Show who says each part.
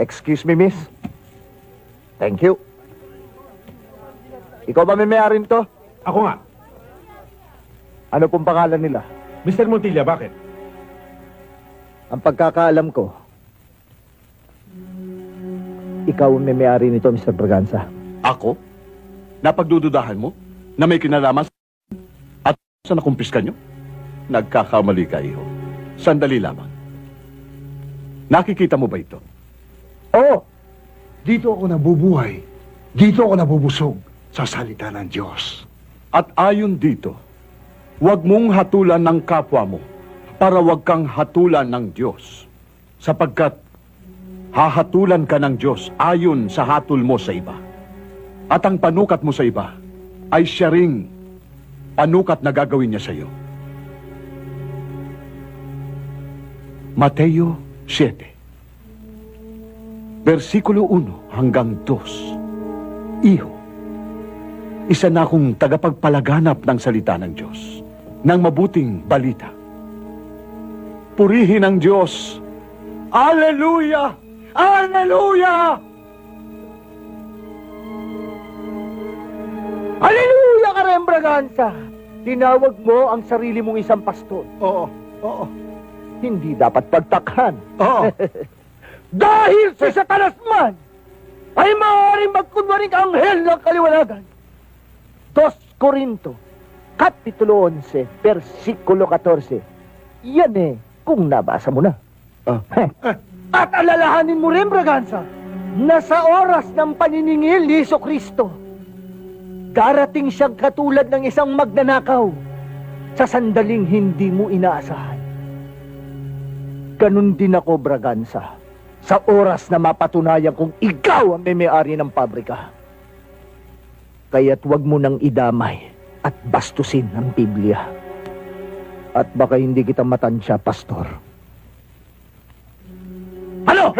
Speaker 1: Excuse me, miss. Thank you. Ikaw ba may-ari nito?
Speaker 2: Ako nga.
Speaker 1: Ano pong pangalan nila?
Speaker 2: Mr. Montilla, bakit?
Speaker 1: Ang pagkakaalam ko, ikaw ang may-ari nito, Mr. Braganza.
Speaker 3: Ako? Napagdududahan mo na may kinalaman at sa nakumpiska nyo? Nagkakamali ka, iho. Sandali lamang. Nakikita mo ba ito?
Speaker 1: Oo.
Speaker 4: Dito ako nabubuhay. Dito ako nabubusog sa salita ng Diyos.
Speaker 3: At ayon dito, huwag mong hatulan ng kapwa mo para huwag kang hatulan ng Diyos. Sapagkat hahatulan ka ng Diyos ayon sa hatol mo sa iba. At ang panukat mo sa iba ay siya ring panukat na gagawin niya sa iyo. Mateo 7, versikulo 1 hanggang 2. Iho, isa na akong tagapagpalaganap ng salita ng Diyos, ng mabuting balita. Purihin ang Diyos. Alleluia! Alleluia!
Speaker 1: Hallelujah ka rin, Braganza! Tinawag mo ang sarili mong isang pastor.
Speaker 4: Oo, oo,
Speaker 1: Hindi dapat pagtakhan.
Speaker 4: oo.
Speaker 1: Dahil si Satanas man ay maaaring magkunwaring anghel ng kaliwanagan. 2 Corinto, Kapitulo 11, versikulo 14. Yan kung nabasa mo na. At alalahanin mo rin, Braganza, na sa oras ng paniningil ni Jesucristo, darating siyang katulad ng isang magnanakaw sa sandaling hindi mo inaasahan. Ganun din ako, Braganza, sa oras na mapatunayan kong ikaw ang may-ari ng pabrika. Kaya't wag mo nang idamay at bastusin ang Biblia. At baka hindi kita matansya, Pastor. Ano?